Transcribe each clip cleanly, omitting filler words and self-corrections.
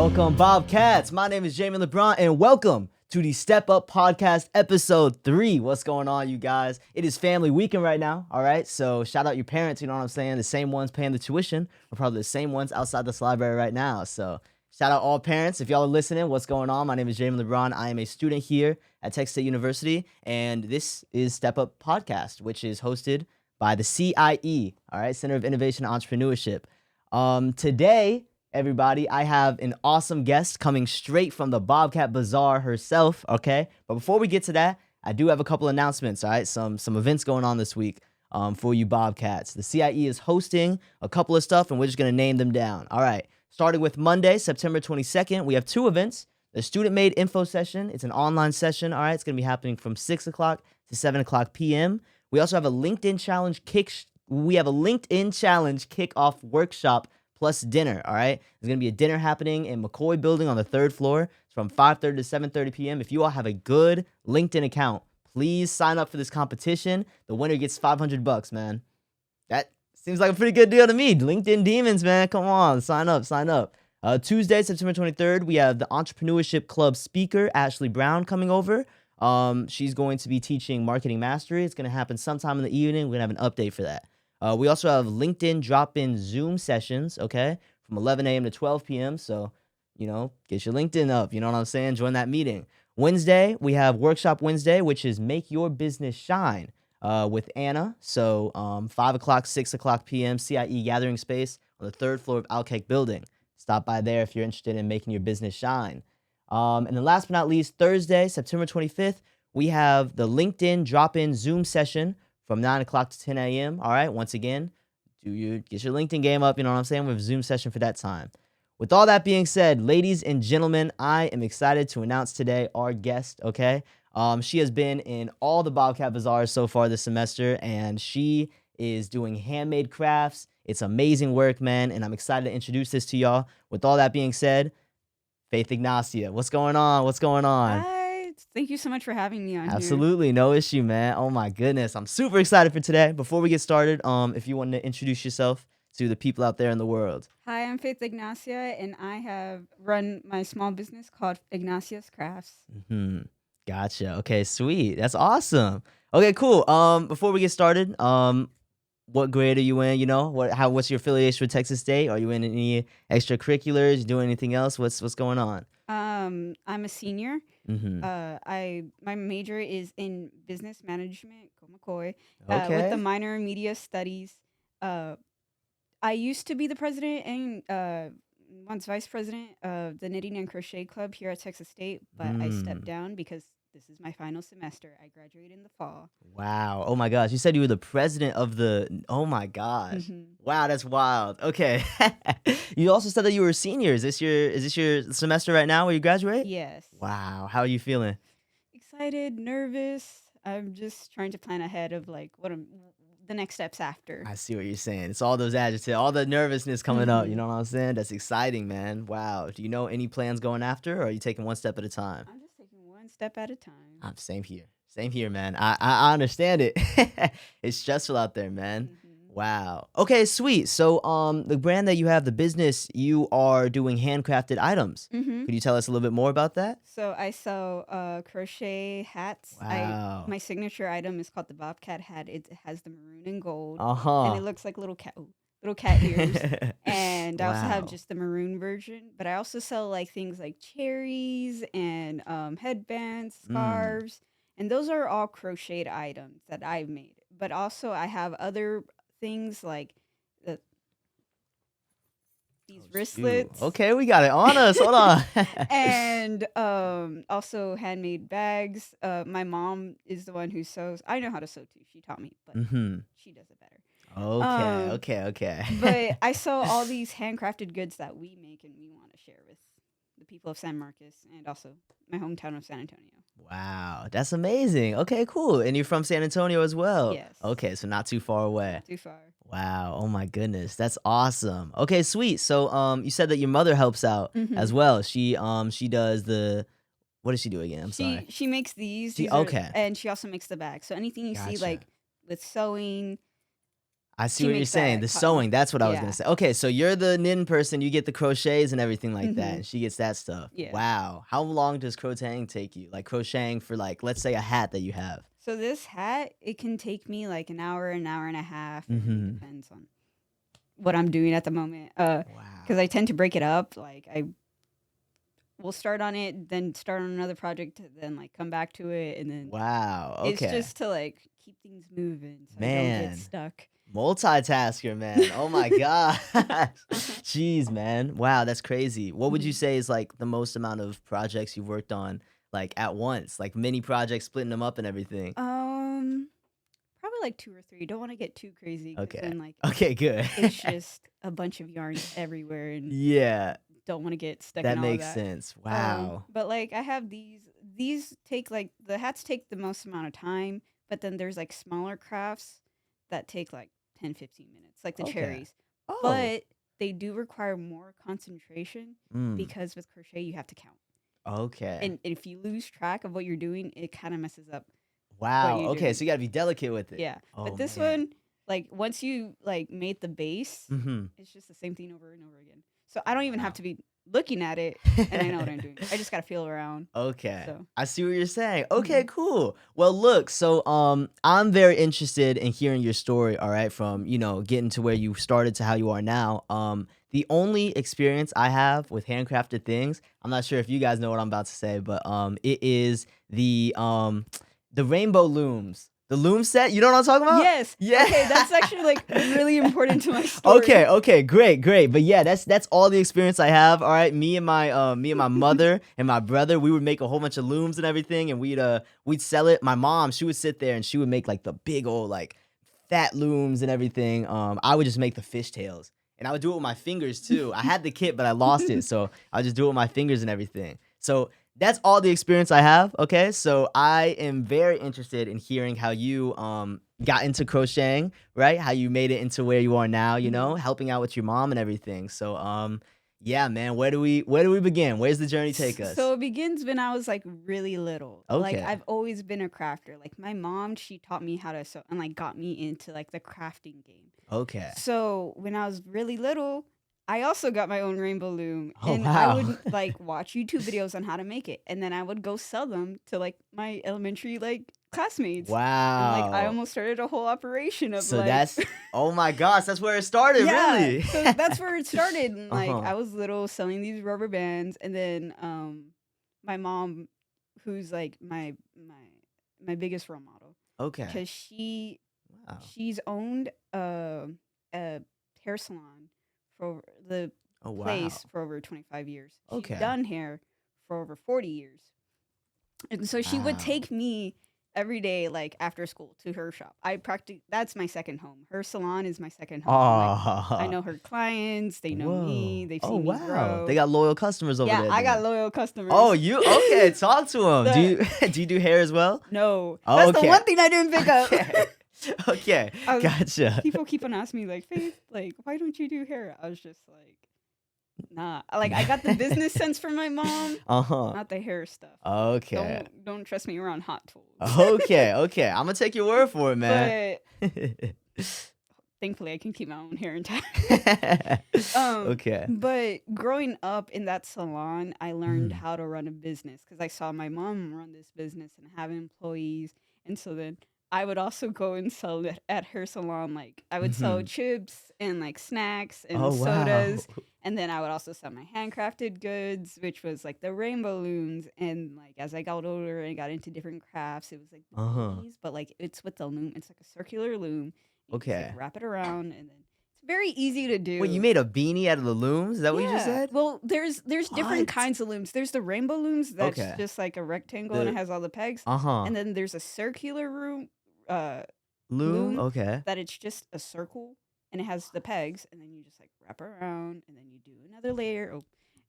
Welcome, Bobcats. My name is Jamian Lebron, and welcome to the Step Up Podcast, Episode 3. What's going on, you guys? It is family weekend right now, all right? So shout out your parents, you know what I'm saying? The same ones paying the tuition are probably the same ones outside this library right now. So shout out all parents. If y'all are listening, what's going on? My name is Jamian Lebron. I am a student here at Texas State University, and this is Step Up Podcast, which is hosted by the CIE, all right? Center of Innovation and Entrepreneurship. Today, everybody, I have an awesome guest coming straight from the Bobcat Bazaar herself, okay? But before we get to that, I do have a couple announcements, all right? Some events going on this week for you Bobcats. The CIE is hosting a couple of stuff, and we're just going to name them down. All right, starting with Monday, September 22nd, we have 2 events. The Student-Made Info Session, it's an online session, all right? It's going to be happening from 6 o'clock to 7 o'clock p.m. We also have a LinkedIn Challenge kickoff workshop plus dinner, all right? There's going to be a dinner happening in McCoy Building on the 3rd floor. It's from 5:30 to 7:30 p.m. If you all have a good LinkedIn account, please sign up for this competition. The winner gets $500, man. That seems like a pretty good deal to me. LinkedIn Demons, man. Come on, sign up. Tuesday, September 23rd, we have the Entrepreneurship Club speaker, Ashley Brown, coming over. She's going to be teaching marketing mastery. It's going to happen sometime in the evening. We're going to have an update for that. We also have LinkedIn drop-in Zoom sessions, okay, from 11 a.m. to 12 p.m. So, get your LinkedIn up. You know what I'm saying? Join that meeting. Wednesday, we have Workshop Wednesday, which is Make Your Business Shine with Anna. So 5 o'clock, 6 o'clock p.m., CIE Gathering Space on the 3rd floor of Alcake Building. Stop by there if you're interested in making your business shine. And then last but not least, Thursday, September 25th, we have the LinkedIn drop-in Zoom session from 9 o'clock to 10 a.m. All right, once again, get your LinkedIn game up, you know what I'm saying? We have a Zoom session for that time. With all that being said, ladies and gentlemen, I am excited to announce today our guest, okay? She has been in all the Bobcat Bazaars so far this semester, and she is doing handmade crafts. It's amazing work, man, and I'm excited to introduce this to y'all. With all that being said, Faith Ignacia, what's going on? Hi. Thank you so much for having me on Absolutely, no issue, man. Oh my goodness, I'm super excited for today. Before we get started, if you want to introduce yourself to the people out there in the world. Hi, I'm Faith Ignacia, and I have run my small business called Ignacia's Crafts. Gotcha. Okay, sweet. That's awesome. Okay, cool. Before we get started, what grade are you in? What's your affiliation with Texas State? Are you in any extracurriculars? You doing anything else? What's going on? I'm a senior. My major is in business management, McCoy, with the minor in media studies. I used to be the president and once vice president of the Knitting and Crochet Club here at Texas State, but I stepped down because this is my final semester. I graduate in the fall. Wow. Oh my gosh. You said you were the president of the. Oh my gosh. Wow, that's wild. Okay. You also said that you were a senior. Is this your semester right now where you graduate? Yes. Wow. How are you feeling? Excited, nervous. I'm just trying to plan ahead of the next steps after. I see what you're saying. It's all those adjectives, all the nervousness coming up. You know what I'm saying? That's exciting, man. Wow. Do you know any plans going after, or are you taking one step at a time? I'm just taking one step at a time. Same here, man. I understand it. It's stressful out there, man. Wow. Okay, sweet. So the brand that you have, the business, you are doing handcrafted items. Could you tell us a little bit more about that? So I sell crochet hats. Wow. My signature item is called the Bobcat hat. It has the maroon and gold, and it looks like little cat ears. And I also have just the maroon version, but I also sell things like cherries and headbands, scarves, and those are all crocheted items that I've made. But also I have other things like these wristlets. Okay, we got it on us. Hold on. And also handmade bags. My mom is the one who sews. I know how to sew too. She taught me, but she does it better. Okay. But I sell all these handcrafted goods that we make and we want to share with the people of San Marcos and also my hometown of San Antonio. Wow, that's amazing. Okay, cool. And you're from San Antonio as well? Yes. Okay, so not too far away. Not too far. Wow. Oh my goodness. That's awesome. Okay, sweet. So you said that your mother helps out as well. She does what does she do again? I'm sorry. She makes these. Okay. And she also makes the bags. So anything you see with sewing, I see to what you're make saying. The that cotton. sewing, that's what I was gonna Yeah. say. Okay, so you're the knitting person, you get the crochets and everything like that, Hmm. and she gets that stuff. Yeah. Wow. How long does crocheting take you? Like crocheting for like, let's say a hat that you have. So this hat, it can take me like an hour and a half. It really Mm-hmm. depends on what I'm doing at the moment. Because Wow. I tend to break it up. Like I will start on it, then start on another project, then like come back to it, and then Wow. it's Okay. just to like keep things moving so I don't get Man. stuck. Multitasker, man. Oh my gosh. Jeez, man. Wow, that's crazy. What would you Mhm. say is like the most amount of projects you've worked on like at once? Like mini projects, splitting them up and everything. Um, Probably like 2 or 3. Don't want to get too crazy because Okay. then like Okay, good. it's just a bunch of yarns everywhere and Yeah, don't want to get stuck that in all of makes that. sense. Wow. But like I have these take like the hats take the most amount of time, but then there's like smaller crafts that take like 10-15 minutes, like the Okay. cherries. Oh. But they do require more concentration Mm. because with crochet you have to count. Okay. And if you lose track of what you're doing, it kind of messes up what Wow. you're Okay, doing. so you gotta be delicate with it. Yeah. Oh But this man. one, like once you like made the base, Mm-hmm. it's just the same thing over and over again. So I don't even have Wow. to be looking at it and I know what I'm doing. I just got to feel around. Okay. So, I see what you're saying. Okay, mhm. cool. Well, look, so I'm very interested in hearing your story, all right, from, getting to where you started to how you are now. The only experience I have with handcrafted things, I'm not sure if you guys know what I'm about to say, but it is the rainbow looms. The loom set, you know what I'm talking about? Yes. Yeah. Okay, that's actually like really important to my story. Okay, great. But yeah, that's all the experience I have. All right, me and my mother and my brother, we would make a whole bunch of looms and everything, and we'd sell it. My mom, she would sit there and she would make like the big old like fat looms and everything. I would just make the fishtails, and I would do it with my fingers too. I had the kit, but I lost it, so I would just do it with my fingers and everything. So that's all the experience I have. Okay, so I am very interested in hearing how you got into crocheting, right? How you made it into where you are now, Mhm. helping out with your mom and everything. So yeah, man, where do we begin? Where's the journey take us? So it begins when I was like really little. Like Okay. I've always been a crafter. Like my mom, she taught me how to sew and like got me into like the crafting game. Okay. So when I was really little, I also got my own rainbow loom Oh and I wow. would like watch YouTube videos on how to make it. And then I would go sell them to like my elementary like classmates. And like I Wow. almost started a whole operation of So like that's oh my gosh, that's where it started, yeah. really. So that's where it started. And like Uh-huh. I was little selling these rubber bands and then my mom who's like my biggest role model Okay. because Wow. she's owned a hair salon for the Oh wow. place for over 25 years. She's Okay. done hair for over 40 years. And so she would Wow. take me every day, like after school, to her shop. That's my second home. Her salon is my second home. Like, I Oh. know her clients, they know me, Whoa. they've Oh seen me wow. They grow. got loyal customers over Yeah, there I got then. loyal Oh, customers. you okay, talk to them. Do The, you do you do hair as well? no, Oh, that's the okay. one thing I didn't pick up. Okay. Okay. I was, Gotcha. people keep on asking me, like, Faith, like, why don't you do hair? I was just like, nah. Like, I got the business sense from my mom, Uh-huh. not the hair stuff. Okay. Don't trust me around hot tools. Okay. I'm gonna take your word for it, man. But thankfully, I can keep my own hair intact. Okay. But growing up in that salon, I learned Mhm. how to run a business because I saw my mom run this business and have employees. And so then I would also go and sell it at her salon. Like I would sell Mhm. chips and like snacks and Oh, wow. sodas. And then I would also sell my handcrafted goods, which was like the rainbow looms. And like as I got older and got into different crafts, it was like the Uh-huh. beanies, but like it's with the loom. It's like a circular loom. You just like Okay. wrap it around and then it's very easy to Wait, you do. made a beanie out of the looms? Is that what you just Yeah. said? Well, there's different What? kinds of looms. There's the rainbow looms that's Okay. just like a rectangle and it The has all the pegs. uh-huh. And then there's a circular uh Loom? loom Okay. that it's just a circle and it has the pegs and then you just like wrap around and then you do another layer. Oh,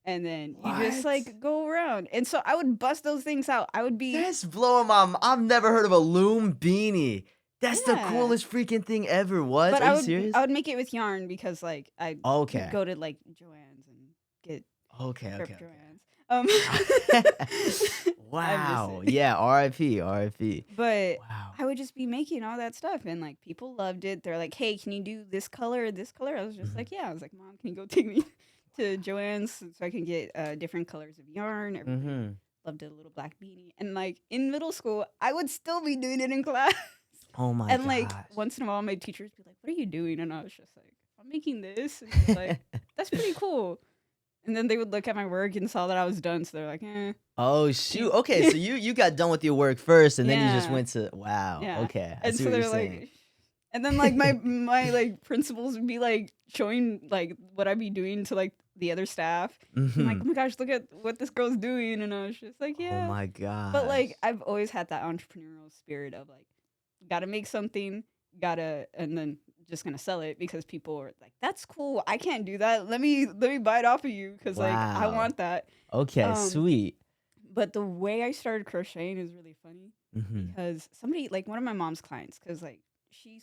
and then you just What? like go around. And so I would bust those things out. I would be That's blowing my I've never heard of a loom beanie. That's the yeah. coolest freaking thing ever. What? But Are I you would serious? I would make it with yarn because like I Okay. go to like Joann's and get Okay. Rip Joann's. Wow. it. Yeah. R.I.P. R.I.P. But Wow. I would just be making all that stuff, and like people loved it. They're like, "Hey, can you do this color or this color?" I was just Mhm. like, "Yeah." I was like, "Mom, can you go take me to Joann's so I can get different colors of yarn?" Everybody Mhm. loved a little black beanie, and like in middle school, I would still be doing it in class. Oh my And like gosh. once in a while, my teachers would be like, "What are you doing?" And I was just like, "I'm making this," and they're like, "That's pretty cool." And then they would look at my work and saw that I was done, so they're like, "Eh." Oh shoot. Okay, so you got done with your work first and then you just Yeah, went to wow. yeah. Okay. I And see so what you're they're saying. like, and then like my like principals would be like showing like what I'd be doing to like the other staff. I'm like, Mhm. "Oh my gosh, look at what this girl's doing," and I was just like, Oh "Yeah." my But gosh. like I've always had that entrepreneurial spirit of like, gotta make something, gotta, and then just gonna sell it because people are like, "That's cool. I can't do that. Let me buy it off of you because like I Wow. want that." Okay, Um, sweet. but the way I started crocheting is really funny Mhm. because somebody like one of my mom's clients, because like she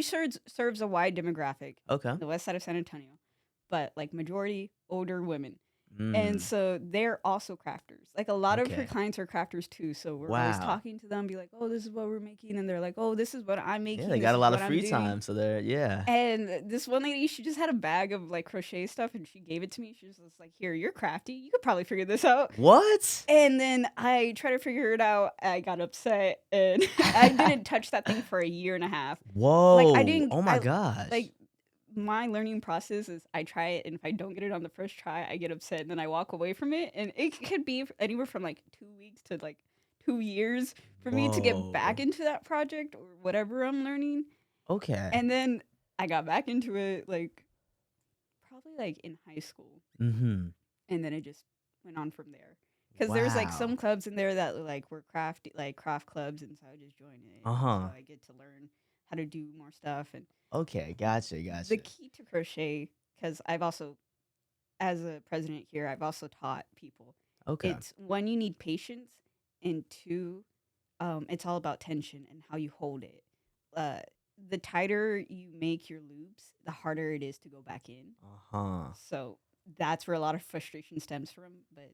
serves a wide demographic Okay. in the west side of San Antonio, but like majority older women. And Mm. so they're also crafters. Like a lot of her Okay. clients are crafters too. So we're always Wow. talking to them, be like, "Oh, this is what we're making," and they're like, "Oh, this is what I'm Yeah, making. they This got a is lot of what I'm free doing." time, so they're yeah. And this one lady, she just had a bag of like crochet stuff, and she gave it to me. She was just like, "Here, you're crafty. You could probably figure this out." What? And then I tried to figure it out. I got upset, and I didn't touch that thing for a year and a half. Like I Whoa. didn't. Oh my I gosh. like my learning process is I try it, and if I don't get it on the first try, I get upset, and then I walk away from it. And it could be anywhere from like 2 weeks to like 2 years for me to get back Whoa. into that project or whatever I'm learning. Okay. And then I got back into it like probably like in high school, Mhm. and then it just went on from there. Because there's like some Wow. clubs in there that like were craft clubs, and so I just joined it, and so Uh-huh. I get to learn how to do more stuff. And Okay, gotcha, the gotcha. key to crochet, because I've also, as a president here, I've also taught people. Okay. It's one, you need patience, and two, it's all about tension and how you hold it. Uh, the tighter you make your loops, the harder it is to go back in. Uh-huh. So that's where a lot of frustration stems from. But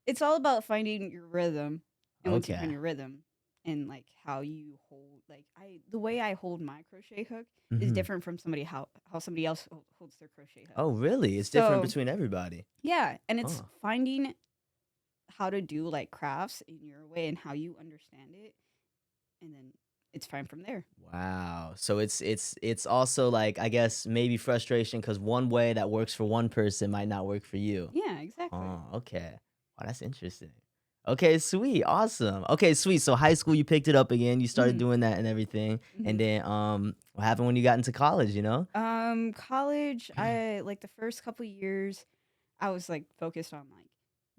it's all about finding your rhythm. And once you find Okay. your rhythm and like how you hold, like the way I hold my crochet hook is Mhm. different from how somebody else holds their crochet hook. Oh, really? It's different So between everybody. yeah, and it's Huh. finding how to do like crafts in your way and how you understand it, and then it's fine from there. Wow. So it's also like I guess maybe frustration because one way that works for one person might not work for you. Yeah, exactly. Oh, okay. Wow, that's interesting. Okay, sweet. Awesome. Okay, sweet. So high school you picked it up again, you started Hmm. doing that and everything. And Hmm. then what happened when you got into college? College, I like the first couple years, I was like focused on like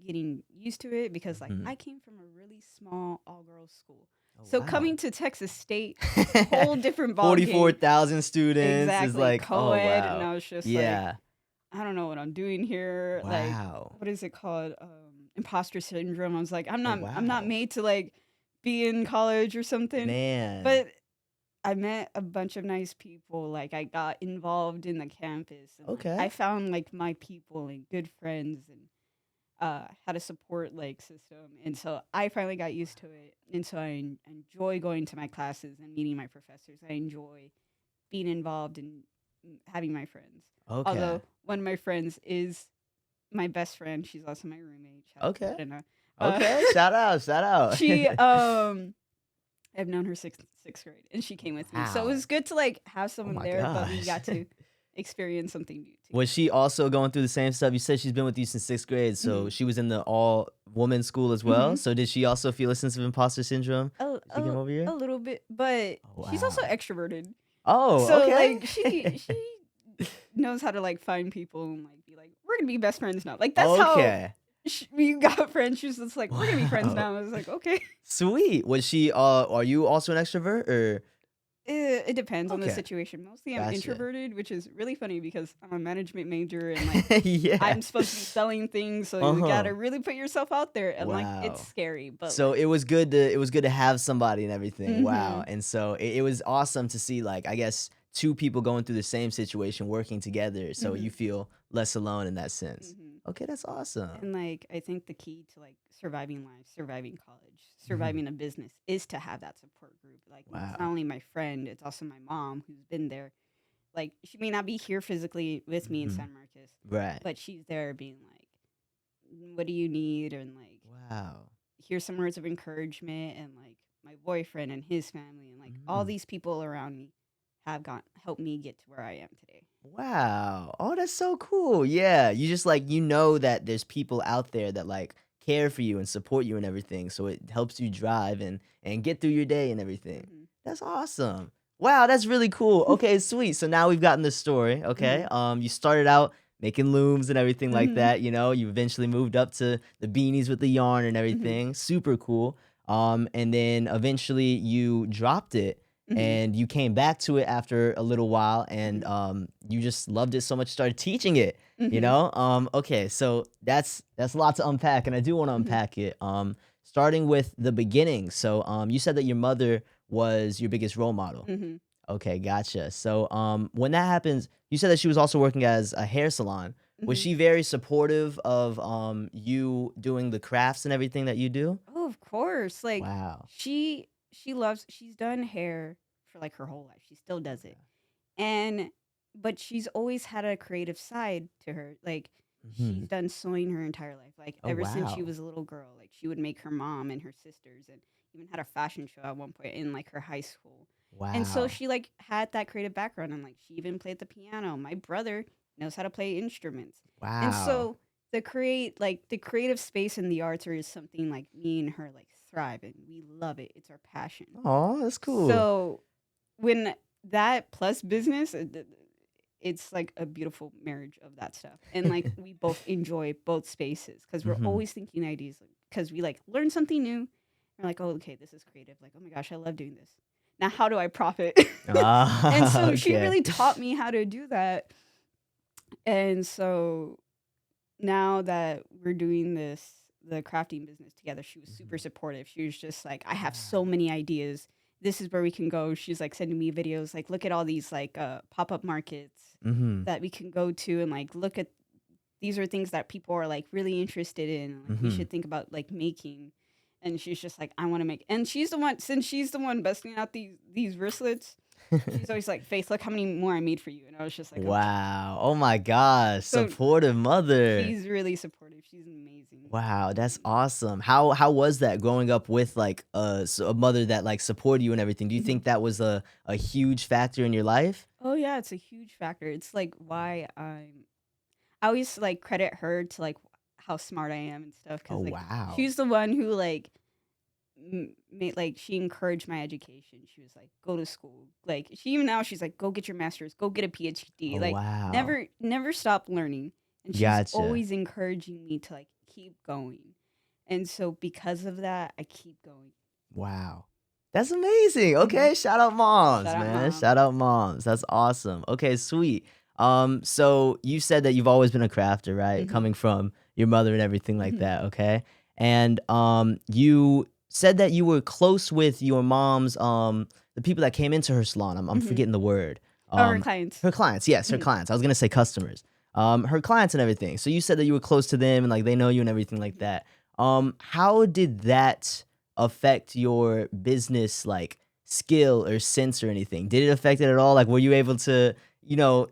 getting used to it because like Mhm. I came from a really small all girls school. Oh, So wow. coming to Texas State, whole different ball game. 44,000 students is Exactly, like, oh co-ed, and wow. I was just like, Yeah. I don't know what I'm doing here. Like, Wow. what is it called? Imposter syndrome. I was like, Oh I'm not wow. made to like be in college or something. Man. But I met a bunch of nice people. Like I got involved in the campus, and like Okay. I found like my people and good friends, and had a support like system. And so I finally got used to it. And so enjoy going to my classes and meeting my professors. I enjoy being involved and having my friends. Okay. Although one of my friends is my best friend. She's also my roommate. Shout out to Okay. Jenna. Uh, Okay. Shout out. Shout out. she I've known her sixth grade, and she came with me. So it was Wow. good to like have Oh someone my there, but we gosh. got to experience something new Was together. she also going through the same stuff? You said she's been with you since sixth grade, so Hmm. she was in the all woman school as well. Hmm. So did she also feel a sense of imposter syndrome A, when she came a, over here? a little bit, but Oh she's also wow. extroverted. Oh, So okay. like she knows how to like find people and like be like, we're gonna be best friends now. Like that's how Okay. we got friends. She was just like, we're gonna be friends Wow. now. I was like, okay. Sweet. Was she are you also an extrovert or It depends on the okay. situation. Mostly I'm Gotcha. introverted, which is really funny because I'm a management major, and like Yeah. I'm supposed to be selling things, so you Uh-huh. gotta really put yourself out there, and like it's Wow. scary, but So like, it was good to have somebody and everything. Wow. mhm, And so it was awesome to see like I guess two people going through the same situation working together so you mhm, feel less alone in that sense. mhm. Okay, that's awesome. And like I think the key to like surviving life, surviving college, surviving a business is to have that support group. Like it's not Wow. only my friend, it's also my mom who's been there. Like she may not be here physically with me in Hmm. San Marcos, Right. but she's there being like, what do you need? And like, Wow. here's some words of encouragement. And like my boyfriend and his family and like all Mhm. these people around me have got helped me get to where I am today. Wow. Oh, that's so cool. Yeah. You just like, you know that there's people out there that like care for you and support you and everything. So it helps you drive and get through your day and everything. Hmm. That's awesome. Wow, that's really cool. Okay, sweet. So now we've gotten the story. Okay. Hmm. You started out making looms and everything like Hmm. that. You eventually moved up to the beanies with the yarn and Hmm. everything. Super cool. And then eventually you dropped it Hmm. and you came back to it after a little while and Hmm. you just loved it so much, started teaching it, Hmm. okay, so that's a lot to unpack, and I do want to Hmm. unpack it, starting with the beginning. So you said that your mother was your biggest role model. Hmm. Okay, gotcha. So when that happens, you said that she was also working as a hair salon. Was Hmm. she very supportive of you doing the crafts and everything that you do? Oh, of course. Like Wow. she's done hair for like her whole life. She still does it. Okay. And but she's always had a creative side to her. Like Hmm. she's done sewing her entire life. Like Oh, ever since she wow. was a little girl, like she would make her mom and her sisters and even had a fashion show at one point in like her high school. And so Wow. she like had that creative background and like she even played the piano. My brother knows how to play instruments. And Wow. so the creative space in the arts is something like me and her like thrive and we love it. It's our passion. Oh, that's cool. So when that plus business, it's like a beautiful marriage of that stuff. And like we both enjoy both spaces because we're Mhm. always thinking ideas because we like learn something new. We're like, oh, okay, this is creative. Like, oh my gosh, I love doing this. Now, how do I profit? And Ah, so she okay. really taught me how to do that. And so now that we're doing the crafting business together, she was super Mhm. supportive. She was just like, I have so Wow. many ideas. This is where we can go. She's like sending me videos, like, look at all these like pop-up markets Mhm. that we can go to and like look at these are things that people are like really interested in. Like we Mhm. should think about like making. And she's just like, I want to make and she's the one since she's the one busting out these wristlets, she's always like, Faith, look how many more I made for you. And I was just like, okay. Wow. Oh my gosh, So supportive mother. she's really supportive. She's amazing. Wow, that's Amazing. awesome. How was that growing up with like a mother that like supported you and everything? Do you Mhm. think that was a huge factor in your life? Oh yeah, it's a huge factor. It's like why I always like credit her to like how smart I am and stuff Oh because like wow. she's the one who like made like she encouraged my education. She was like, go to school. Like she even now she's like, go get your master's, go get a PhD. Oh Like wow. never stop learning. And she's Gotcha. always encouraging me to like keep going. And so because of that, I keep going. Wow. That's amazing. Hmm. Okay, shout out moms, Shout out man. mom. Shout out moms. That's awesome. Okay, sweet. So you said that you've always been a crafter, right? Hmm. Coming from your mother and everything like Hmm. that, okay? And you said that you were close with your mom's the people that came into her salon. I'm Hmm. forgetting the word. Oh, her clients. Her clients. Yes, her Hmm. clients. I was going to say customers. Her clients and everything. So you said that you were close to them and like they know you and everything like Hmm. that. How did that affect your business like skill or sense or anything? Did it affect it at all? Like were you able to,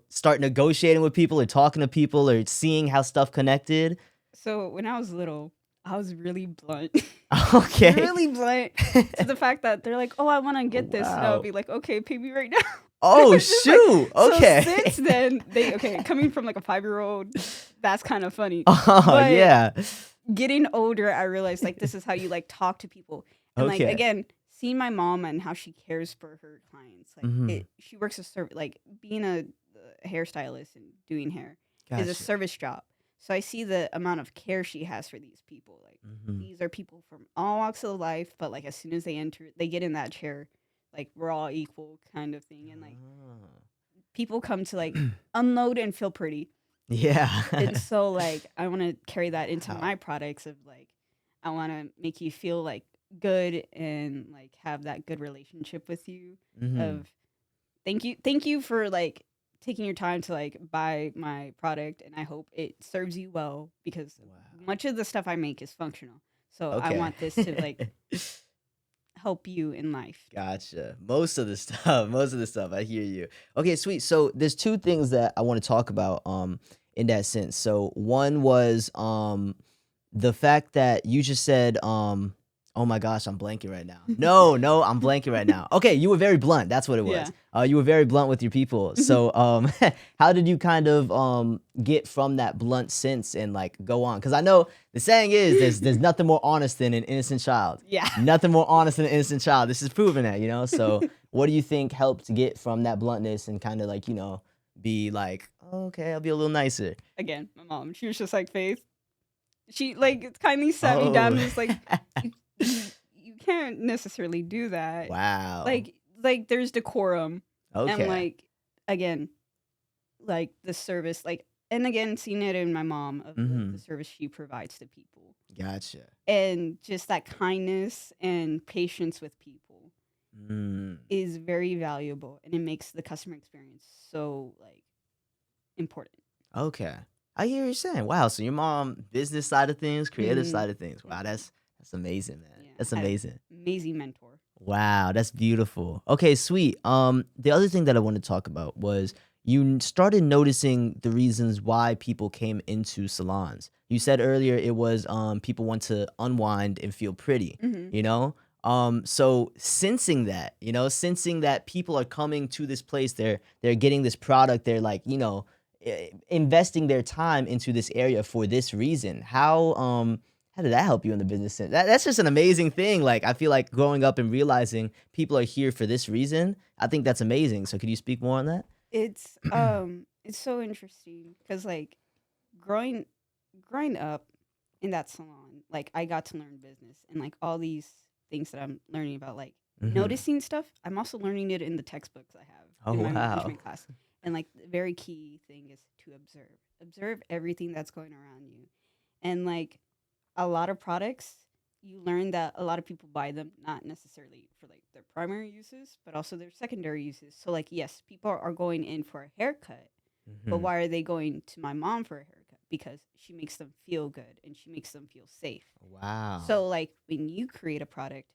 start negotiating with people or talking to people or seeing how stuff connected? So when I was little, I was really blunt. Okay. Really blunt to the fact that they're like, "Oh, I want to Oh, get this," and I would wow. be like, "Okay, pay me right now." It Oh was just like shoot. so. Okay. Since then, they okay coming from like a 5-year-old, that's kind of funny. Oh, But yeah. getting older, I realized like this is how you like talk to people, and like Okay. again, seeing my mom and how she cares for her clients, like Mhm. it. She works a service, like being a hairstylist and doing hair is a Gotcha. service job. So I see the amount of care she has for these people. Like Mhm. these are people from all walks of life, but like as soon as they enter, they get in that chair, like we're all equal kind of thing. And like people come to like unload and feel pretty. And Yeah. so like I want to carry that into Wow. my products of like I want to make you feel like good and like have that good relationship with you Mhm. of thank you for like taking your time to like buy my product, and I hope it serves you well because Wow. much of the stuff I make is functional. So I Okay. want this to like help you in life. Gotcha. Most of the stuff, most of the stuff. I hear you. Okay, sweet. So there's two things that I want to talk about in that sense. So one was the fact that you just said oh my gosh, I'm blanking right now. No, I'm blanking right now. Okay, you were very blunt. That's what it was. Yeah. You were very blunt with your people. So how did you kind of get from that blunt sense and like go on? Because I know the saying is there's nothing more honest than an innocent child. Yeah. Nothing more honest than an innocent child. This is proven that, you know? So what do you think helped get from that bluntness and kind of like, you know, be like, oh, okay, I'll be a little nicer. Again, my mom, she was just like, Faith. She like kindly sat me down and was like, you can't necessarily do that. Wow. Like there's decorum. Okay. And like, again, like the service, like, and again, seeing it in my mom of the service she provides to people. Gotcha. And just that kindness and patience with people is very valuable, and it makes the customer experience so like important. Okay. I hear you saying. Wow. So your mom, business side of things, creative side of things. Wow, that's amazing, man. Yeah, That's amazing. Amazing mentor. Wow, that's beautiful. Okay, sweet. The other thing that I want to talk about was you started noticing the reasons why people came into salons. You said earlier it was people want to unwind and feel pretty, you know? So sensing that people are coming to this place, they're getting this product, they're like, you know, investing their time into this area for this reason. How did that help you in the business sense? That's just an amazing thing. Like, I feel like growing up and realizing people are here for this reason, I think that's amazing. So could you speak more on that? It's so interesting because like growing up in that salon, like I got to learn business and like all these things that I'm learning about, like noticing stuff. I'm also learning it in the textbooks I have in my management class. And like the very key thing is to observe everything that's going around you. And like a lot of products, you learn that a lot of people buy them not necessarily for like their primary uses, but also their secondary uses. So like, yes, people are going in for a haircut, but why are they going to my mom for a haircut? Because she makes them feel good and she makes them feel safe. Wow. So like when you create a product,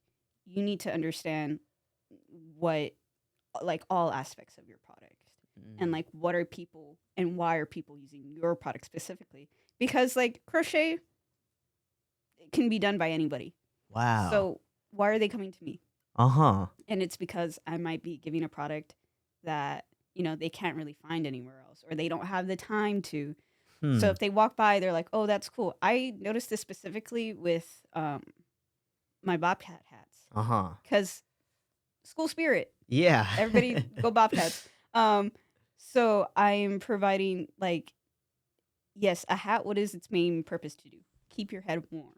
you need to understand what like all aspects of your product and like what are people and why are people using your product specifically? Because like crochet can be done by anybody. Wow. So why are they coming to me? And it's because I might be giving a product that, you know, they can't really find anywhere else or they don't have the time to. So if they walk by, they're like, oh, that's cool. I noticed this specifically with my Bobcat hats. Because school spirit. Yeah. Everybody go Bobcats. So I am providing like, yes, a hat, what is its main purpose to do? Keep your head warm.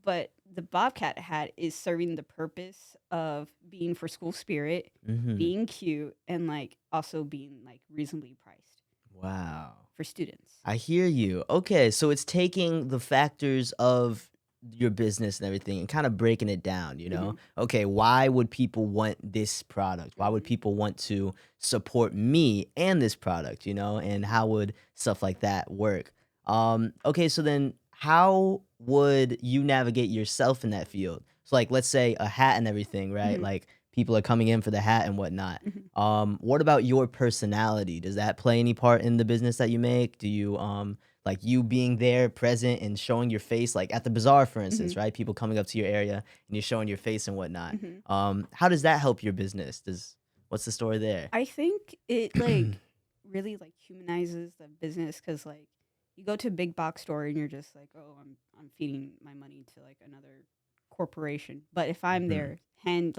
But the Bobcat hat is serving the purpose of being for school spirit, being cute, and like also being like reasonably priced. Wow. For students. I hear you. Okay, so it's taking the factors of your business and everything and kind of breaking it down, you know? Okay, why would people want this product? Why would people want to support me and this product, you know? And how would stuff like that work? Okay, so then how would you navigate yourself in that field? So like, let's say a hat and everything, right? Like people are coming in for the hat and whatnot. What about your personality? Does that play any part in the business that you make? Do you, like you being there present and showing your face, like at the bazaar, for instance, right? People coming up to your area and you're showing your face and whatnot. How does that help your business? What's the story there? I think it like really like humanizes the business because like you go to a big box store and you're just like, oh, I'm feeding my money to like another corporation. But if I'm there, being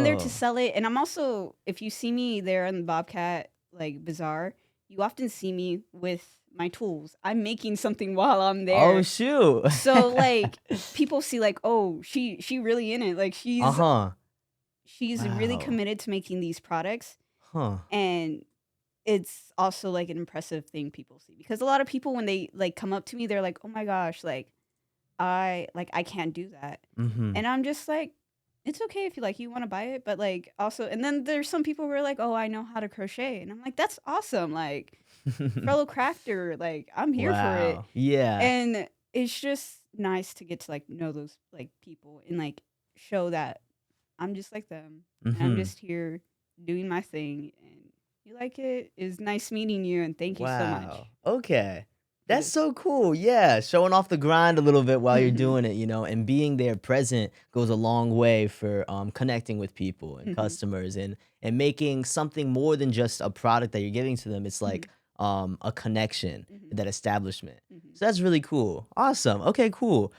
there to sell it, and I'm also, if you see me there in the Bobcat like bazaar, you often see me with my tools. I'm making something while I'm there. Oh shoot! So like people see like, oh, she really in it. Like she's really committed to making these products. And it's also like an impressive thing people see because a lot of people when they like come up to me, they're like, oh my gosh, like I can't do that. And I'm just like, it's okay if you want to buy it, but like also, and then there's some people who are like, oh, I know how to crochet, and I'm like, that's awesome, like fellow crafter, like I'm here for it. Wow. Yeah. And it's just nice to get to like know those like people and like show that I'm just like them and I'm Hmm. just here doing my thing and you like it. It's nice meeting you and thank you so Wow. much Okay. for That's this. so cool. Yeah. Showing off the grind a little bit while you're Mhm. doing it, and being there present goes a long way for connecting with people and Mhm. customers and making something more than just a product that you're giving to them. It's Mhm. like a connection to Mhm. that establishment. Mhm. So that's really cool. Awesome. Okay, cool.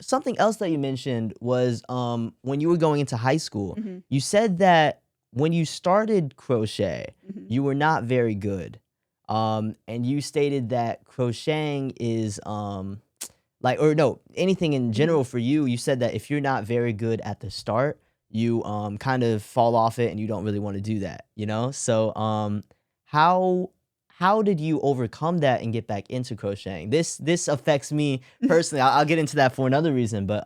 Something else that you mentioned was when you were going into high school, Mhm. you said that when you started crochet, Mhm. you were not very good. And you stated that crocheting is like, or no, anything in Mhm. general for you, you said that if you're not very good at the start, you kind of fall off it and you don't really want to do that. So how how did you overcome that and get back into crocheting? This affects me personally. I'll get into that for another reason, but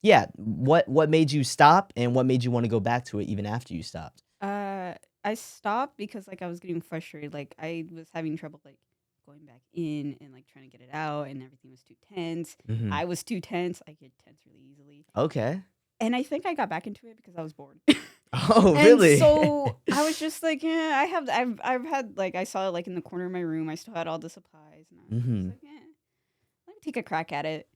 yeah, what made you stop and what made you want to go back to it even after you stopped? Uh, I stopped because like I was getting frustrated. Like I was having trouble like going back in and like trying to get it out, and everything was too tense. Hmm. I was too tense. I get tense really easily, Okay. and I think I got back into it because I was bored. Oh, And really? so I was just like, yeah, I've had like I saw it like in the corner of my room. I still had all the supplies, and I was just Hmm. like, yeah, let me take a crack at it.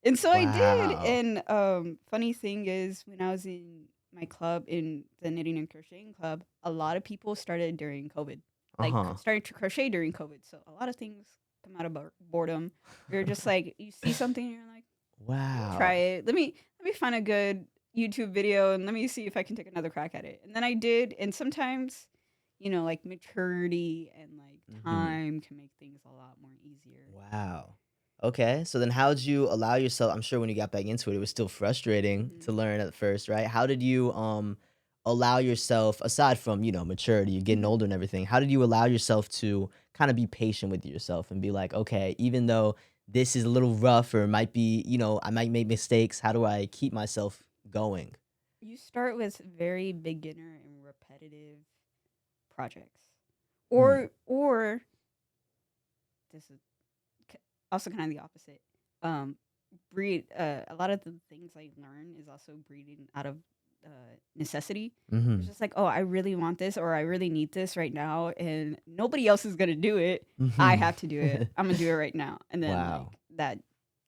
And so I did. Wow. And funny thing is, when I was in my club, in the knitting and crocheting club, a lot of people started during COVID, like Uh-huh. started to crochet during COVID. So a lot of things come out of boredom. You're just like you see something, and you're like, let me try Wow. it. Let me find a good YouTube video and let me see if I can take another crack at it. And then I did. And sometimes, like maturity and like Mhm. time can make things a lot more easier. Wow. Okay, so then how did you allow yourself, I'm sure when you got back into it, it was still frustrating Hmm. to learn at first, right? How did you, allow yourself, aside from, maturity, you're getting Hmm. older and everything, how did you allow yourself to kinda be patient with yourself and be like, "Okay, even though this is a little rough or it might be, I might make mistakes, how do I keep myself going?" You start with very beginner and repetitive projects, Hmm. or this is also kind of the opposite. Um, breed. A lot of the things I learn is also breeding out of necessity. It's Mhm. just like, oh, I really want this, or I really need this right now, and nobody else is gonna do it. I Mhm. have to do it. I'm gonna do it right now, and then like Wow. that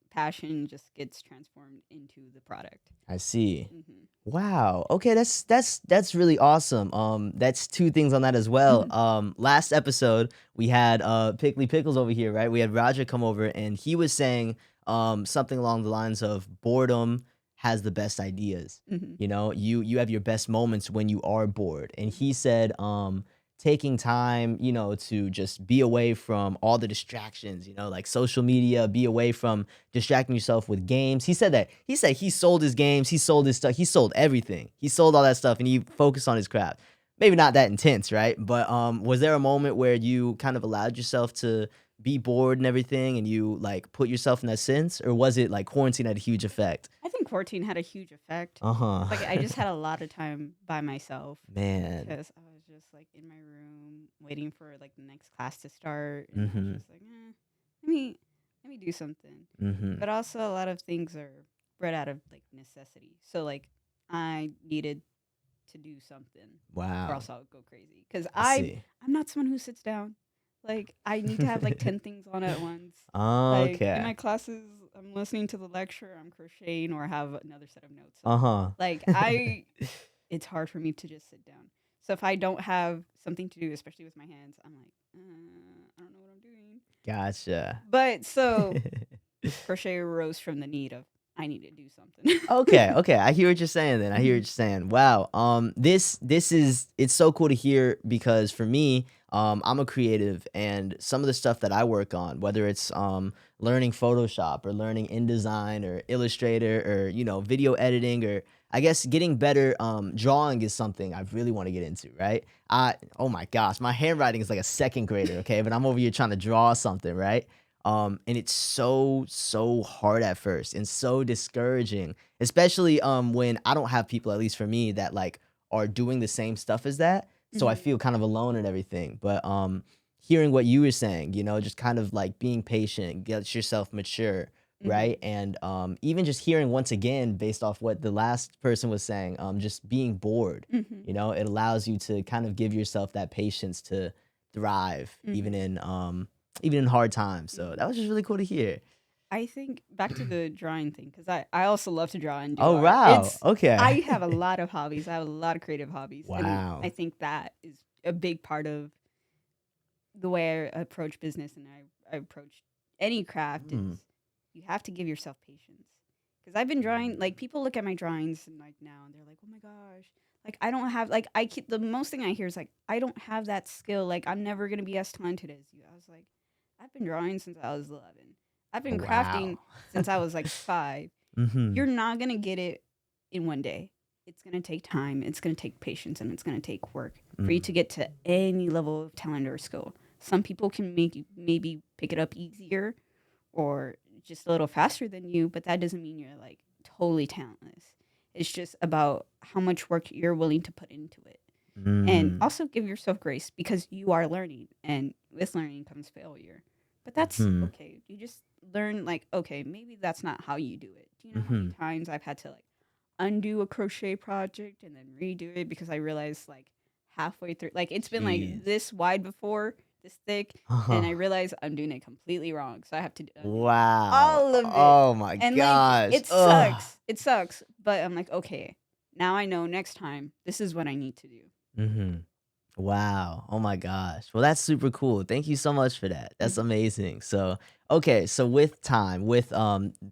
passion just gets transformed into the product. I see. Hmm. Wow. Okay, that's really awesome. That's two things on that as well. Hmm. Last episode we had Pickly Pickles over here, right? We had Roger come over and he was saying something along the lines of boredom has the best ideas. Hmm. You have your best moments when you are bored. And he Hmm. said taking time, to just be away from all the distractions, like social media, be away from distracting yourself with games. He said he sold his games, he sold his stuff, he sold everything. He sold all that stuff and he focused on his craft. Maybe not that intense, right? But was there a moment where you kind of allowed yourself to be bored and everything and you like put yourself in that sense? Or was it like quarantine had a huge effect? I think quarantine had a huge effect. Uh-huh. Like I just had a lot of time by myself Man. because I was just like in my room waiting for like the next class to start, and I was Mm-hmm. just like, let me let me do something. Mm-hmm. But also a lot of things are bred out of like necessity. So like I needed to do something, or Wow. else I would go crazy. Because I see. I'm not someone who sits down. Like I need to have like 10 things on at once. Like in Okay. my classes, I'm listening to the lecture, I'm crocheting, or have another set of notes on. Uh-huh. Like it's hard for me to just sit down. So if I don't have something to do, especially with my hands, I'm like, I don't know what I'm doing. Gotcha. But so crochet arose from the need of I need to do something. Okay, okay. I hear what you're saying then. I hear what Hmm. you're saying. Wow. This is it's so cool to hear because for me, I'm a creative and some of the stuff that I work on, whether it's learning Photoshop or learning InDesign or Illustrator or, video editing or I guess getting better drawing is something I really want to get into, right? Oh my gosh, my handwriting is like a second grader, okay? But I'm over here trying to draw something, right? And it's so hard at first and so discouraging, especially when I don't have people, at least for me, that like are doing the same stuff as that. So I Mhm. feel kind of alone and everything. But hearing what you were saying, just kind of like being patient, get yourself mature, right? Mhm. And even just hearing once again, based off what the last person was saying, just being bored, Mhm. it allows you to kind of give yourself that patience to thrive, Mhm. even in hard times. So that Mhm. was just really cool to hear. I think back to the drawing thing because I also love to draw and do Oh art. wow. I Okay. have a lot of hobbies. I have a lot of creative hobbies, and I Wow. think that is a big part of the way I approach business and I approach any craft is Mm. you have to give yourself patience. Because I've been drawing, like people look at my drawings and like now and they're like, oh my gosh, like I don't have like I keep the most thing I hear is like I don't have that skill. Like I'm never gonna be as talented as you. I was like, I've been drawing since I was 11. I've been crafting Wow. since I was like 5. Mhm. You're not gonna get it in one day. It's gonna take time. It's gonna take patience, and it's gonna take work for you Mm. to get to any level of talent or skill. Some people can maybe pick it up easier or just a little faster than you, but that doesn't mean you're like totally talentless. It's just about how much work you're willing to put into it. And Mm. also give yourself grace because you are learning and with learning comes failure. But that's Mhm. okay. You just learn like, okay, maybe that's not how you do it. Do you know how many Mhm. times I've had to like undo a crochet project and then redo it because I realized like halfway through like it's been like Jeez. this wide before, this thick, and I Uh-huh. realized I'm doing it completely wrong. So I have to undo Wow. all of it. Oh my And like gosh. it Ugh. sucks. It sucks. But I'm like, okay, now I know next time this is what I need to do. Mhm. Wow. Oh my gosh. Well, that's super cool. Thank you so much for that. That's Mhm. amazing. So, okay, so with time,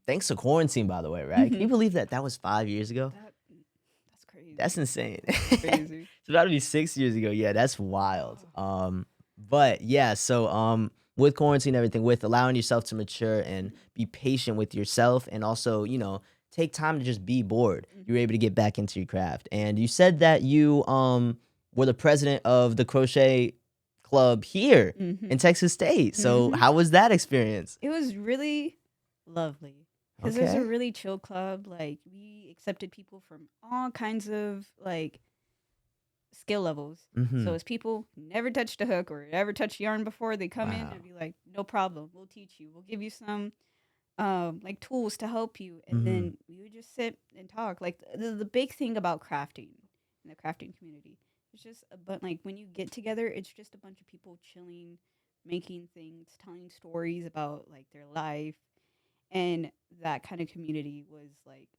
thanks to quarantine, by the way, right? Can you Mhm. believe that that was 5 years ago? That that's That's crazy. insane. That's crazy. It's about to be 6 years ago. Yeah, that's wild. Oh. But yeah, so with quarantine and everything, with allowing yourself to mature and Mhm. be patient with yourself, and also, take time to just be bored, you're Mhm. able to get back into your craft. And you said that you were the president of the crochet club here in Mhm. Texas State. So Mhm. how was that experience? It was really lovely because it was a Okay. really chill club. Like we accepted people from all kinds of like skill levels. So Mm-hmm. as people who never touched a hook or ever touched yarn before, they come in and Wow. be like, "No problem, we'll teach you. We'll give you some like tools to help you." And Mm-hmm. then we would just sit and talk. Like the big thing about crafting in the crafting community is just but like when you get together, it's just a bunch of people chilling, making things, telling stories about like their life, and that kind of community was like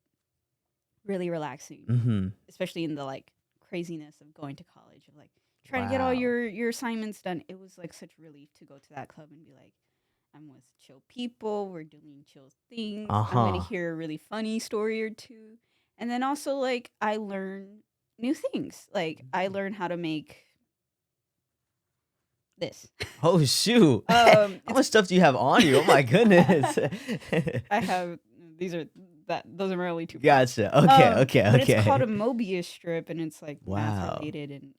really relaxing, Mm-hmm. especially in the like craziness of going to college of like trying to get all Wow. your assignments done. It was like such relief to go to that club and be like, I'm with chill people, we're doing chill things. I'm gonna Uh-huh. hear a really funny story or two. And then also like I learn new things. Like I learn how to make this. Oh shoot. How It's much stuff do you have on you? Oh my goodness. I have these are that those are my only 2 props. Gotcha. Okay, okay, But it's called a okay. Mobius strip and it's like math Wow. related and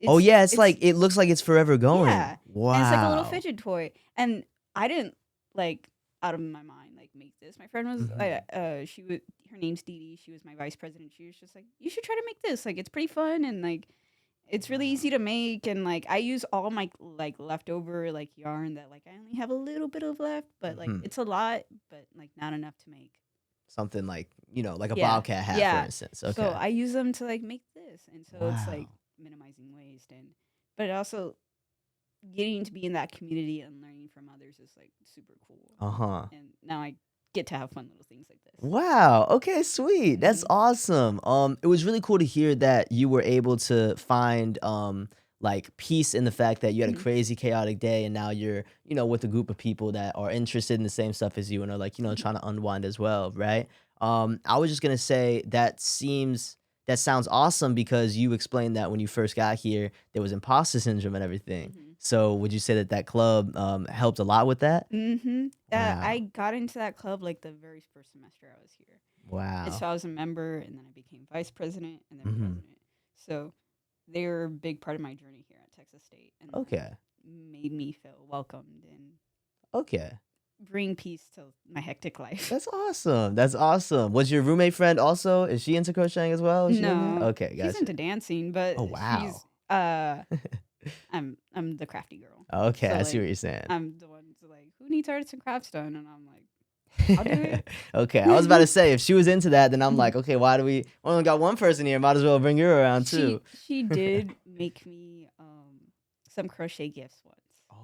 Oh yeah, it's it looks like it's forever going. yeah. And it's like a little Wow. fidget toy. And I didn't like out of my mind like make this. My friend was Mhm. she was her name's Dee Dee. She was my vice president. She was just like, you should try to make this. Like it's pretty fun and like it's really Wow. easy to make and like I use all my like leftover like yarn that like I only have a little bit of left, but like Mhm. it's a lot, but like not enough to make. Something like, like a Yeah. bobcat hat, for Yeah. instance. So Okay. I use them to like make this. And so it's like Wow. minimizing waste and but also getting to be in that community and learning from others is like super cool. Uh-huh. And now I get to have fun little things like this. Wow. Okay, sweet. That's Mhm. awesome. It was really cool to hear that you were able to find like peace in the fact that you had a Mhm. crazy chaotic day and now you're, with a group of people that are interested in the same stuff as you and are like, Mhm. trying to unwind as well, right? I was just gonna say that sounds awesome because you explained that when you first got here, there was imposter syndrome and everything. Mhm. So would you say that that club helped a lot with that? Mhm. I Wow. got into that club like the very first semester I was here. And Wow. so I was a member and then I became vice president and then Hmm. president. So they were a big part of my journey here at Texas State and like Okay. made me feel welcomed and Okay. bring peace to my hectic life. That's awesome. That's awesome. Was your roommate friend also? Is she into crocheting as well? Is she in there? No, Okay, she's gotcha. into dancing, but Oh she's wow. I'm the crafty girl. Okay, So I see like what you're saying. I'm the one to like who needs arts and crafts done, and I'm like I'll do Okay, I was about to it. say if she was into that, then I'm like, okay, why do we only got one person here? Might as well bring you around too. She did make me some crochet gifts once.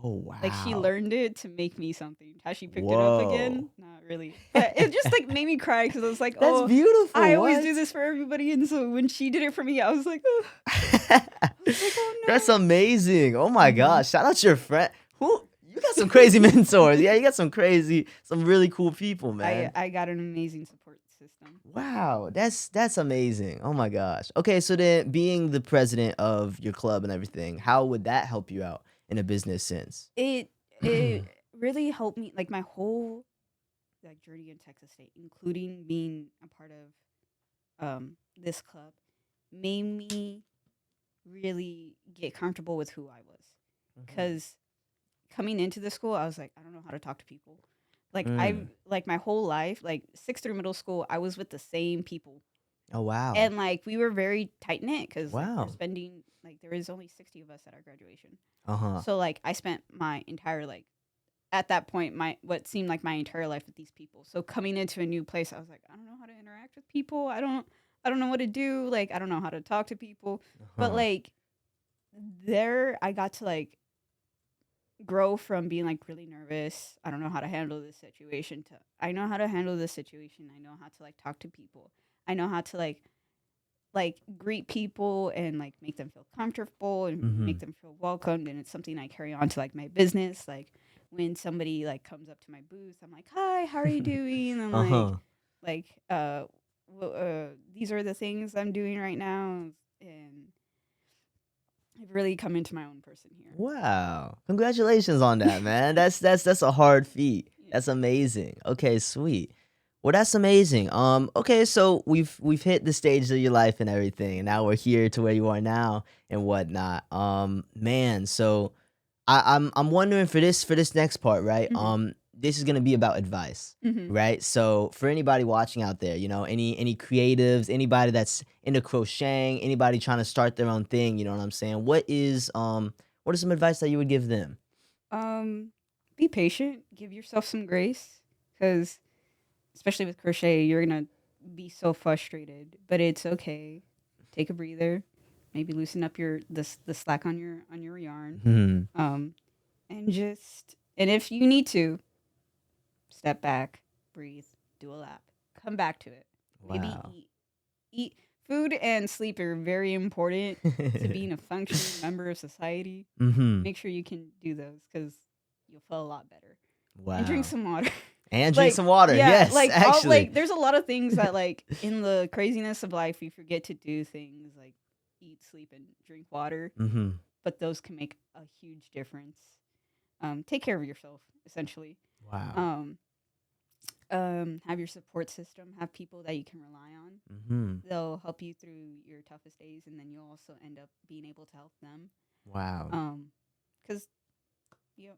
Oh Like she wow. learned it to make me something. Has she picked it up Whoa. again? Not really. But it just like made me cry because I was like, That's oh, I beautiful. always What? do this for everybody, and so when she did it for me, I was like, oh, I was like, That's oh amazing. Oh my no. gosh. Shout out to your friend. Who you got some crazy mentors. Yeah, you got some really cool people, man. I got an amazing support system. Wow, that's amazing. Oh my gosh. Okay, so then being the president of your club and everything, how would that help you out in a business sense? It really helped me like my whole like journey in Texas State, including being a part of this club, made me really get comfortable with who I was. Because coming into the school, I was like, I don't know how to talk to people. Like I like my whole life, like 6th through middle school, I was with the same people, Oh wow. and like we were very tight knit because like we Wow. were spending like there was only 60 of us at our graduation. Uh-huh. So like I spent my entire like at that point my what seemed like my entire life with these people. So coming into a new place, I was like, I don't know how to interact with people. I don't know what to do. Like I don't know how to talk to people. But Uh-huh. like there I got to like grow from being like really nervous. I don't know how to handle this situation to I know how to handle this situation. I know how to like talk to people. I know how to like greet people and like make them feel comfortable and make them feel welcomed, and it's something I carry on to like my business. Like when somebody like comes up to my booth, I'm like, "Hi, how are you doing?" And Uh-huh. like these are the things I'm doing right now, and I've really come into my own person here. Wow. Congratulations on that, man. That's a hard feat. Yeah. That's amazing. Okay, sweet. Well, that's amazing. Okay, so we've hit the stage of your life and everything, and now we're here to where you are now and whatnot. Man, so I'm wondering for this next part, right? Mhm. This is gonna be about advice, Mhm. right? So for anybody watching out there, any creatives, anybody that's into crocheting, anybody trying to start their own thing, you know what I'm saying? What is some advice that you would give them? Um, be patient. Give yourself some grace, because especially with crochet, you're gonna be so frustrated. But it's okay. Take a breather. Maybe loosen up the slack on your yarn. Hmm. And if you need to, step back, breathe, do a lap, come back to it. Maybe Wow. eat. Food and sleep are very important to being a functioning member of society. Mm-hmm. Make sure you can do those because you'll feel a lot better. And drink Wow. some water. And drink Like, some water. yeah, Yes, like all actually. like there's a lot of things that like in the craziness of life we forget to do things like eat, sleep, and drink water. Mm-hmm. But those can make a huge difference. Take care of yourself, essentially. Wow. Um, have your support system, have people that you can rely on. Mm-hmm. They'll help you through your toughest days, and then you'll also end up being able to help them. Wow. Because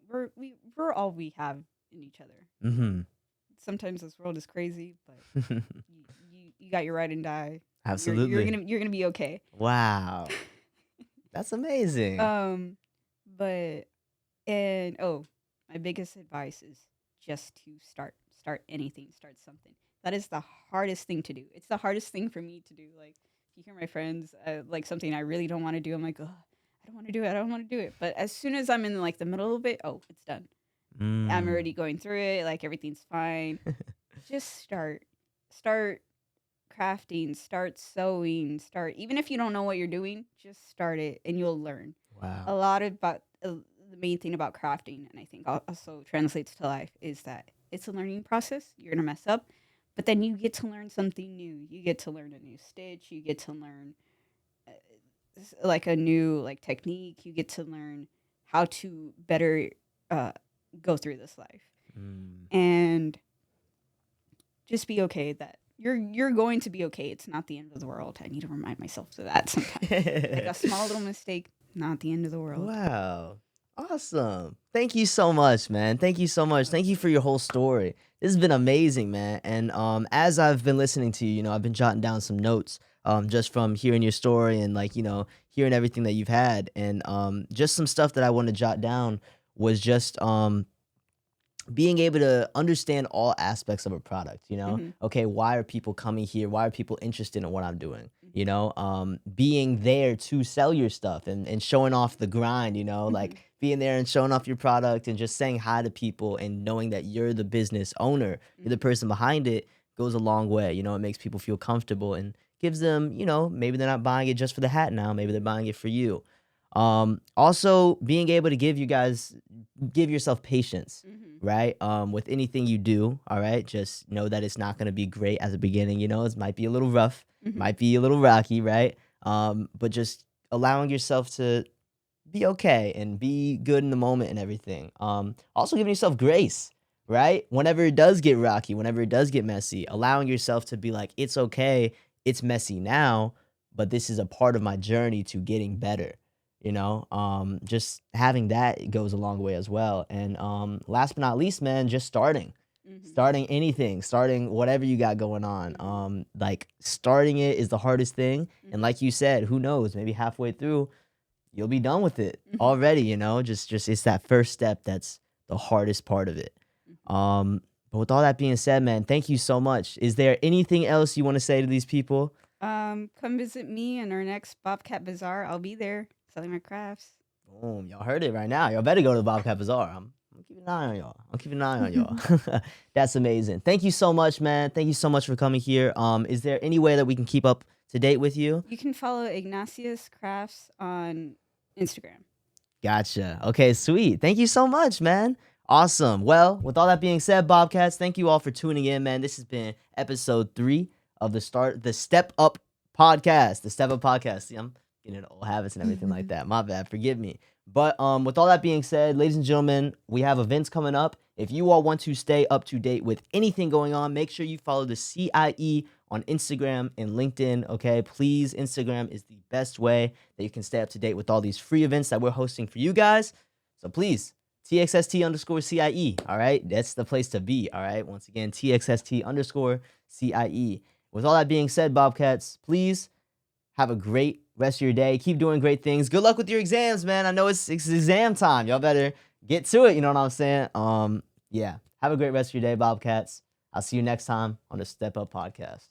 we're all we have in each other. Mm-hmm. Sometimes this world is crazy, but you got your ride and die. Absolutely. You're gonna be okay. Wow. That's amazing. But and my biggest advice is just to start anything, start something. That is the hardest thing to do. It's the hardest thing for me to do. Like if you hear my friends like something I really don't want to do, I'm like, oh, I don't want to do it. I don't want to do it. But as soon as I'm in like the middle of it, oh, it's done. I'm Mm. already going through it. Like everything's fine. Just start crafting, start sewing, start even if you don't know what you're doing, just start it and you'll learn. A Wow. lot about the main thing about crafting, and I think also translates to life, is that it's a learning process. You're gonna mess up, but then you get to learn something new. You get to learn a new stitch. You get to learn like a new like technique. You get to learn how to better go through this life, Mm. and just be okay that you're going to be okay. It's not the end of the world. I need to remind myself of that sometimes. Like a small little mistake, not the end of the world. Wow. Awesome. Thank you so much, man. Thank you so much. Thank you for your whole story. This has been amazing, man. And as I've been listening to you, I've been jotting down some notes just from hearing your story and like, hearing everything that you've had. And just some stuff that I want to jot down was just being able to understand all aspects of a product, Mhm. okay, why are people coming here, why are people interested in what I'm doing, Mhm. being there to sell your stuff and showing off the grind, like Mhm. being there and showing off your product and just saying hi to people and knowing that you're the business owner, you're the Mhm. person behind it, goes a long way. It makes people feel comfortable and gives them, maybe they're not buying it just for the hat now, maybe they're buying it for you. Also being able to give yourself patience, Mhm. right? With anything you do, all right, just know that it's not going to be great at the beginning. It might be a little rough, Mhm. might be a little rocky, right? But just allowing yourself to be okay and be good in the moment and everything. Also giving yourself grace, right? Whenever it does get rocky, whenever it does get messy, allowing yourself to be like, it's okay, it's messy now, but this is a part of my journey to getting better. Just having that goes a long way as well. And last but not least, man, just Mhm. starting anything, starting whatever you got going on. Mhm. Like starting it is the hardest thing. And Mhm. like you said, who knows, maybe halfway through you'll be done with it Mhm. already, just it's that first step that's the hardest part of it. Mhm. But with all that being said, man, thank you so much. Is there anything else you want to say to these people? Come visit me in our next Bobcat Bazaar. I'll be there selling my crafts. Boom, y'all heard it right now. Y'all better go to the Bobcat Bazaar. I'm keeping an eye on y'all. I'm keeping an eye on y'all. That's amazing. Thank you so much, man. Thank you so much for coming here. Is there any way that we can keep up to date with you? You can follow Ignacia's Crafts on Instagram. Gotcha. Okay, sweet. Thank you so much, man. Awesome. Well, with all that being said, Bobcats, thank you all for tuning in, man. This has been episode 3 of the Step Up podcast. The Step Up podcast. See, I'm getting into old habits and everything like that. My bad. Forgive me. But with all that being said, ladies and gentlemen, we have events coming up. If you all want to stay up to date with anything going on, make sure you follow the CIE on Instagram and LinkedIn. Okay, please. Instagram is the best way that you can stay up to date with all these free events that we're hosting for you guys. So please, TXST_CIE. All right, that's the place to be. All right, once again, TXST_CIE. With all that being said, Bobcats, please have a great rest of your day. Keep doing great things. Good luck with your exams, man. I know it's exam time. Y'all better get to it. You know what I'm saying? Yeah. Have a great rest of your day, Bobcats. I'll see you next time on the Step Up Podcast.